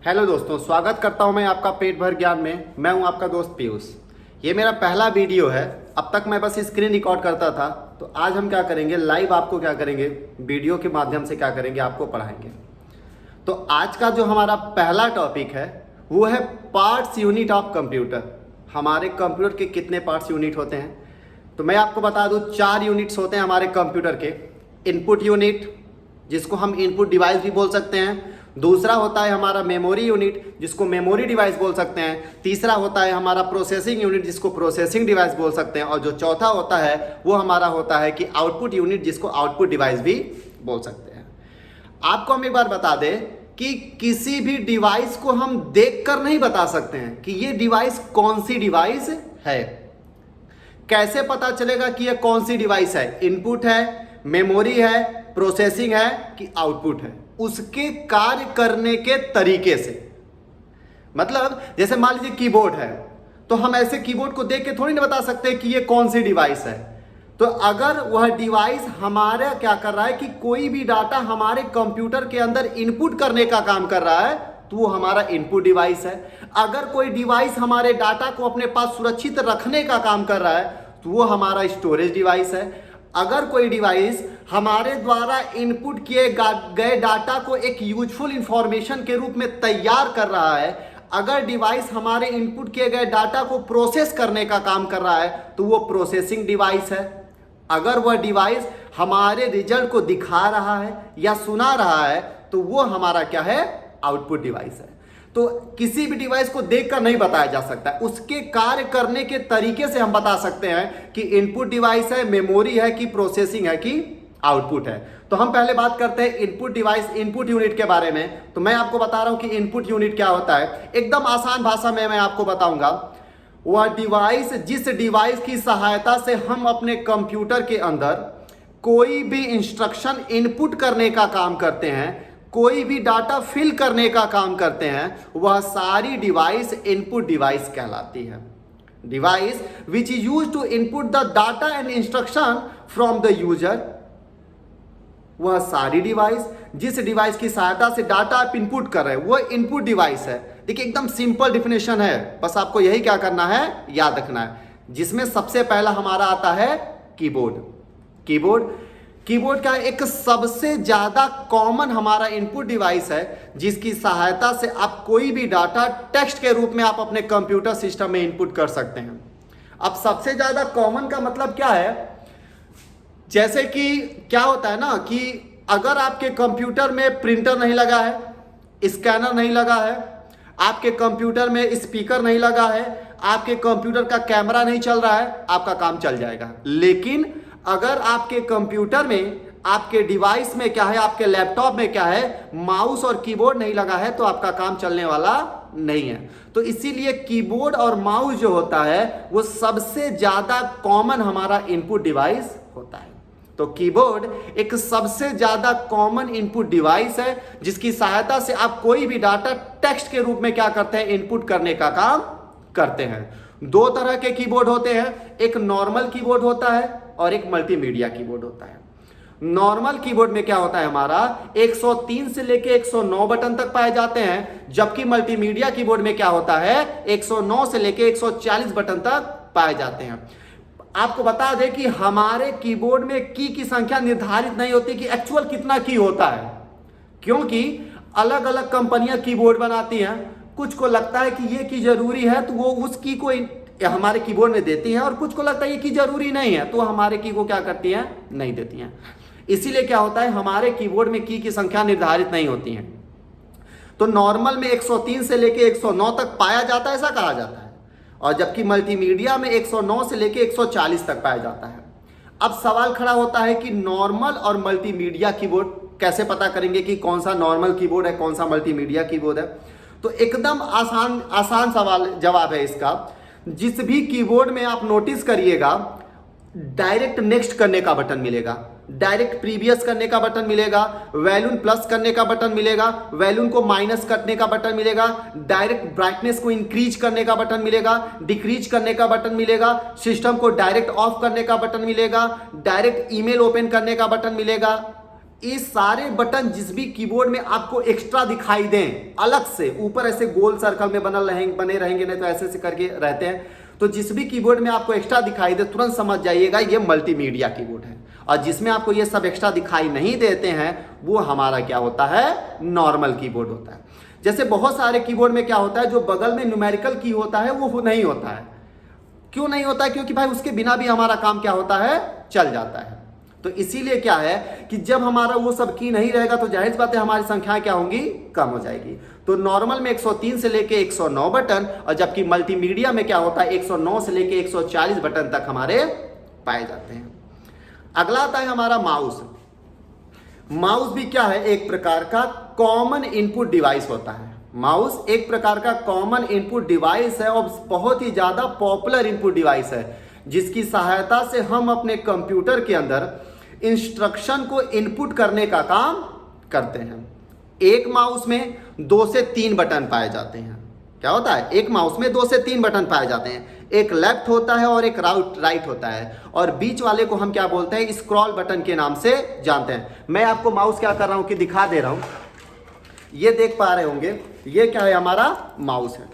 Hello दोस्तों, स्वागत करता हूं मैं आपका पेट भर ज्ञान में। मैं हूं आपका दोस्त पीयूष। ये मेरा पहला वीडियो है। अब तक मैं बस स्क्रीन रिकॉर्ड करता था, तो आज हम क्या करेंगे, लाइव आपको क्या करेंगे, वीडियो के माध्यम से क्या करेंगे, आपको पढ़ाएंगे। तो आज का जो हमारा पहला टॉपिक है वो है पार्ट्स यूनिट ऑफ कंप्यूटर। हमारे कंप्यूटर के कितने पार्ट्स यूनिट होते हैं, तो मैं आपको बता दूं 4 यूनिट्स होते हैं हमारे कंप्यूटर के। इनपुट यूनिट, जिसको हम इनपुट डिवाइस भी बोल सकते हैं। दूसरा होता है हमारा मेमोरी यूनिट, जिसको मेमोरी डिवाइस बोल सकते हैं। तीसरा होता है हमारा प्रोसेसिंग यूनिट, जिसको प्रोसेसिंग डिवाइस बोल सकते हैं। और जो चौथा होता है वो हमारा होता है कि आउटपुट यूनिट, जिसको आउटपुट डिवाइस भी बोल सकते हैं। आपको हम एक बार बता दें कि किसी भी डिवाइस को हम देखकर नहीं बता सकते हैं कि ये डिवाइस कौन सी डिवाइस है। कैसे पता चलेगा कि ये कौन सी डिवाइस है? इनपुट है, मेमोरी है, प्रोसेसिंग है कि आउटपुट है, उसके कार्य करने के तरीके से। मतलब जैसे मान लीजिए कीबोर्ड है, तो हम ऐसे कीबोर्ड को देख के थोड़ी ना बता सकते कि ये कौन सी डिवाइस है। तो अगर वह डिवाइस हमारा क्या कर रहा है कि कोई भी डाटा हमारे कंप्यूटर के अंदर इनपुट करने का काम कर रहा है, तो वो हमारा इनपुट डिवाइस है। अगर कोई डिवाइस हमारे डाटा को अपने पास सुरक्षित रखने का काम कर रहा है, तो वो हमारा स्टोरेज डिवाइस है। अगर कोई डिवाइस हमारे द्वारा इनपुट किए गए डाटा को एक यूजफुल इंफॉर्मेशन के रूप में तैयार कर रहा है, अगर डिवाइस हमारे इनपुट किए गए डाटा को प्रोसेस करने का काम कर रहा है, तो वो प्रोसेसिंग डिवाइस है। अगर वह डिवाइस हमारे रिजल्ट को दिखा रहा है या सुना रहा है, तो वो हमारा क्या है, आउटपुट डिवाइस है। तो किसी भी डिवाइस को देखकर नहीं बताया जा सकता, उसके कार्य करने के तरीके से हम बता सकते हैं कि इनपुट डिवाइस है, मेमोरी है कि प्रोसेसिंग है कि आउटपुट है। तो हम पहले बात करते हैं इनपुट डिवाइस, इनपुट यूनिट के बारे में। तो मैं आपको बता रहा हूं कि इनपुट यूनिट क्या होता है। एकदम आसान भाषा में मैं आपको बताऊंगा। वह डिवाइस, जिस डिवाइस की सहायता से हम अपने कंप्यूटर के अंदर कोई भी इंस्ट्रक्शन इनपुट करने का काम करते हैं, कोई भी डाटा फिल करने का काम करते हैं, वह सारी डिवाइस इनपुट डिवाइस कहलाती है। Device which is used to input the data and instruction from the user. वह सारी डिवाइस, जिस डिवाइस की सहायता से डाटा आप इनपुट कर रहे हैं, वह इनपुट डिवाइस है। देखिए एकदम सिंपल डिफिनेशन है, बस आपको यही क्या करना है, याद रखना है। जिसमें सबसे पहला हमारा आता है कीबोर्ड। कीबोर्ड का एक सबसे ज्यादा कॉमन हमारा इनपुट डिवाइस है, जिसकी सहायता से आप कोई भी डाटा टेक्स्ट के रूप में आप अपने कंप्यूटर सिस्टम में इनपुट कर सकते हैं। अब सबसे ज्यादा कॉमन का मतलब क्या है? जैसे कि क्या होता है ना कि अगर आपके कंप्यूटर में प्रिंटर नहीं लगा है, स्कैनर नहीं लगा है, आपके कंप्यूटर में स्पीकर नहीं लगा है, आपके कंप्यूटर का कैमरा नहीं चल रहा है, आपका काम चल जाएगा। लेकिन अगर आपके कंप्यूटर में, आपके डिवाइस में क्या है, आपके लैपटॉप में क्या है, माउस और कीबोर्ड नहीं लगा है, तो आपका काम चलने वाला नहीं है। तो इसीलिए कीबोर्ड और माउस जो होता है वो सबसे ज्यादा कॉमन हमारा इनपुट डिवाइस होता है। तो कीबोर्ड एक सबसे ज्यादा कॉमन इनपुट डिवाइस है, जिसकी सहायता से आप कोई भी डाटा टेक्स्ट के रूप में क्या करते हैं, इनपुट करने का काम करते हैं। 2 तरह के कीबोर्ड होते हैं, एक नॉर्मल कीबोर्ड होता है और एक मल्टीमीडिया कीबोर्ड होता है। नॉर्मल कीबोर्ड में क्या होता है, हमारा 103 से लेके 109 बटन तक पाए जाते हैं, जबकि मल्टीमीडिया कीबोर्ड में क्या होता है, 109 से लेके 140 बटन तक पाए जाते हैं। आपको बता दें कि हमारे कीबोर्ड में की संख्या निर्धारित नहीं होती कि एक्चुअल कितना की होता है, क्योंकि अलग अलग कंपनियां कीबोर्ड बनाती हैं। कुछ को लगता है कि ये की जरूरी है, तो वो उस की को हमारे कीबोर्ड में देती हैं, और कुछ को लगता है ये की जरूरी नहीं है, तो हमारे की को क्या करती हैं, नहीं देती हैं। इसीलिए क्या होता है, हमारे कीबोर्ड में की संख्या निर्धारित नहीं होती है। तो नॉर्मल में 103 से लेके 109 तक पाया जाता है, ऐसा कहा जाता है, और जबकि मल्टीमीडिया में 109 से लेके 140 तक पाया जाता है। अब सवाल खड़ा होता है कि नॉर्मल और मल्टीमीडिया कीबोर्ड कैसे पता करेंगे कि कौन सा नॉर्मल कीबोर्ड है, कौन सा मल्टीमीडिया कीबोर्ड है? तो एकदम आसान सवाल जवाब है इसका। जिस भी कीबोर्ड में आप नोटिस करिएगा, डायरेक्ट नेक्स्ट करने का बटन मिलेगा, डायरेक्ट प्रीवियस करने का बटन मिलेगा, वैल्यून प्लस करने का बटन मिलेगा, वैल्यून को माइनस करने का बटन मिलेगा, डायरेक्ट ब्राइटनेस को इंक्रीज करने का बटन मिलेगा, डिक्रीज करने का बटन मिलेगा, सिस्टम को डायरेक्ट ऑफ करने का बटन मिलेगा, डायरेक्ट ईमेल ओपन करने का बटन मिलेगा। इस सारे बटन जिस भी कीबोर्ड में आपको एक्स्ट्रा दिखाई दें, अलग से ऊपर ऐसे गोल सर्कल में बने रहेंगे, नहीं तो ऐसे ऐसे करके रहते हैं, तो जिस भी कीबोर्ड में आपको एक्स्ट्रा दिखाई दे तुरंत समझ जाइएगा ये मल्टीमीडिया कीबोर्ड है। और जिसमें आपको ये सब एक्स्ट्रा दिखाई नहीं देते हैं वो हमारा क्या होता है, नॉर्मल कीबोर्ड होता है। जैसे बहुत सारे कीबोर्ड में क्या होता है, जो बगल में न्यूमेरिकल की होता है वो नहीं होता है। क्यों नहीं होता है? क्योंकि भाई उसके बिना भी हमारा काम क्या होता है, चल जाता है। तो इसीलिए क्या है कि जब हमारा वो सब की नहीं रहेगा तो जाहिर बात है हमारी संख्याएं क्या होंगी, कम हो जाएगी। तो नॉर्मल में 103 से लेके 109 बटन, और जबकि मल्टीमीडिया में क्या होता है 109 से लेके 140 बटन तक हमारे पाए जाते हैं। अगला आता है हमारा माउस। माउस भी क्या है, एक प्रकार का कॉमन इनपुट डिवाइस होता है। माउस एक प्रकार का कॉमन इनपुट डिवाइस है और बहुत ही ज्यादा पॉपुलर इनपुट डिवाइस है, जिसकी सहायता से हम अपने कंप्यूटर के अंदर इंस्ट्रक्शन को इनपुट करने का काम करते हैं। एक माउस में 2 से 3 बटन पाए जाते हैं। क्या होता है, एक माउस में 2 से 3 बटन पाए जाते हैं। एक लेफ्ट होता है और एक राइट होता है, और बीच वाले को हम क्या बोलते हैं, स्क्रॉल बटन के नाम से जानते हैं। मैं आपको माउस क्या कर रहा हूं कि दिखा दे रहा हूं, ये देख पा रहे होंगे, ये क्या है, हमारा माउस है।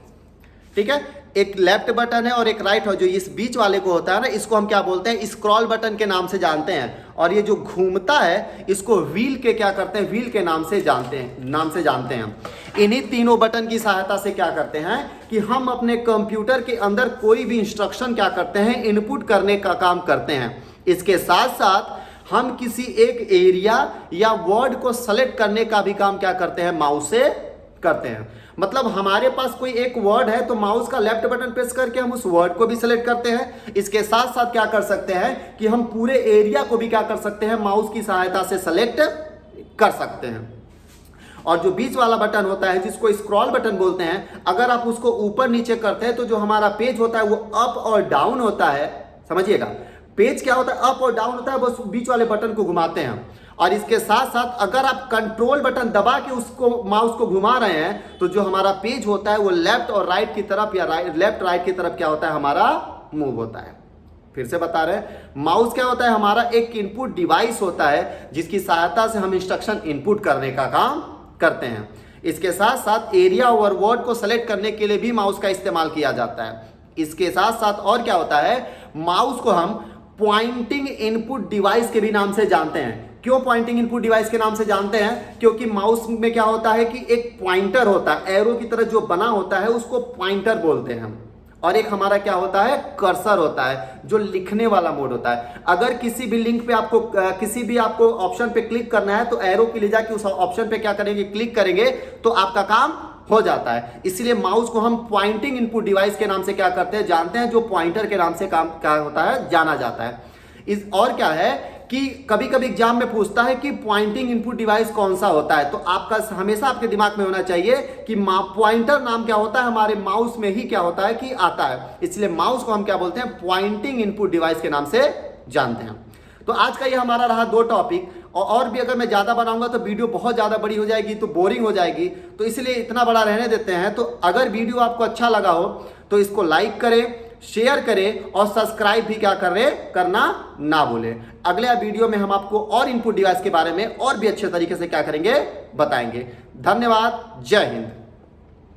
ठीक है, एक लेफ्ट बटन है और एक राइट है। जो इस बीच वाले को होता है ना, इसको हम क्या बोलते हैं, स्क्रॉल बटन के नाम से जानते हैं। और ये जो घूमता है इसको व्हील के क्या करते हैं, व्हील के नाम से जानते हैं। इन्हीं तीनों बटन की सहायता से क्या करते हैं कि हम अपने कंप्यूटर के अंदर कोई भी इंस्ट्रक्शन क्या करते हैं, इनपुट करने का काम करते हैं। इसके साथ साथ हम किसी एक एरिया या वर्ड को सेलेक्ट करने का भी काम क्या करते हैं, माउस से करते हैं। मतलब हमारे पास कोई एक वर्ड है तो माउस का लेफ्ट बटन प्रेस करके हम उस वर्ड को भी सिलेक्ट करते हैं। इसके साथ साथ क्या कर सकते हैं कि हम पूरे एरिया को भी क्या कर सकते हैं, माउस की सहायता से सेलेक्ट कर सकते हैं। और जो बीच वाला बटन होता है जिसको स्क्रॉल बटन बोलते हैं, अगर आप उसको ऊपर नीचे करते हैं तो जो हमारा पेज होता है वो अप और डाउन होता है। समझिएगा, पेज क्या होता है, अप और डाउन होता है, बस बीच वाले बटन को घुमाते हैं। और इसके साथ साथ अगर आप कंट्रोल बटन दबा के उसको माउस को घुमा रहे हैं तो जो हमारा पेज होता है वो लेफ्ट और राइट की तरफ या लेफ्ट राइट की तरफ क्या होता है, हमारा मूव होता है। फिर से बता रहे हैं, माउस क्या होता है, हमारा एक इनपुट डिवाइस होता है जिसकी सहायता से हम इंस्ट्रक्शन इनपुट करने का काम करते हैं। इसके साथ साथ एरिया और वर्ड को सेलेक्ट करने के लिए भी माउस का इस्तेमाल किया जाता है। इसके साथ साथ और क्या होता है, माउस को हम पॉइंटिंग इनपुट डिवाइस के भी नाम से जानते हैं। क्यों पॉइंटिंग इनपुट डिवाइस के नाम से जानते हैं, क्योंकि माउस में क्या होता है कि एक पॉइंटर होता है, एरो की तरह जो बना होता है उसको पॉइंटर बोलते हैं हम। और एक हमारा क्या होता है, कर्सर होता है, जो लिखने वाला मोड होता है। अगर किसी भी लिंक पे आपको किसी भी आपको ऑप्शन पे क्लिक करना है तो एरो की ले जाके उस ऑप्शन पे क्या करेंगे, क्लिक करेंगे तो आपका काम हो जाता है। इसलिए माउस को हम पॉइंटिंग इनपुट डिवाइस के नाम से क्या करते हैं, जानते हैं, जो पॉइंटर के नाम से काम क्या होता है, जाना जाता है। और क्या है कि कभी कभी एग्जाम में पूछता है कि पॉइंटिंग इनपुट डिवाइस कौन सा होता है, तो आपका हमेशा आपके दिमाग में होना चाहिए कि पॉइंटर नाम क्या होता है, हमारे माउस में ही क्या होता है कि आता है। इसलिए माउस को हम क्या बोलते हैं, पॉइंटिंग इनपुट डिवाइस के नाम से जानते हैं। तो आज का ये हमारा रहा 2 टॉपिक, और भी अगर मैं ज्यादा बनाऊंगा तो वीडियो बहुत ज्यादा बड़ी हो जाएगी, तो बोरिंग हो जाएगी, तो इसलिए इतना बड़ा रहने देते हैं। तो अगर वीडियो आपको अच्छा लगा हो तो इसको लाइक करें, शेयर करें और सब्सक्राइब भी क्या करना ना भूलें। अगले वीडियो में हम आपको और इनपुट डिवाइस के बारे में और भी अच्छे तरीके से क्या करेंगे, बताएंगे। धन्यवाद, जय हिंद।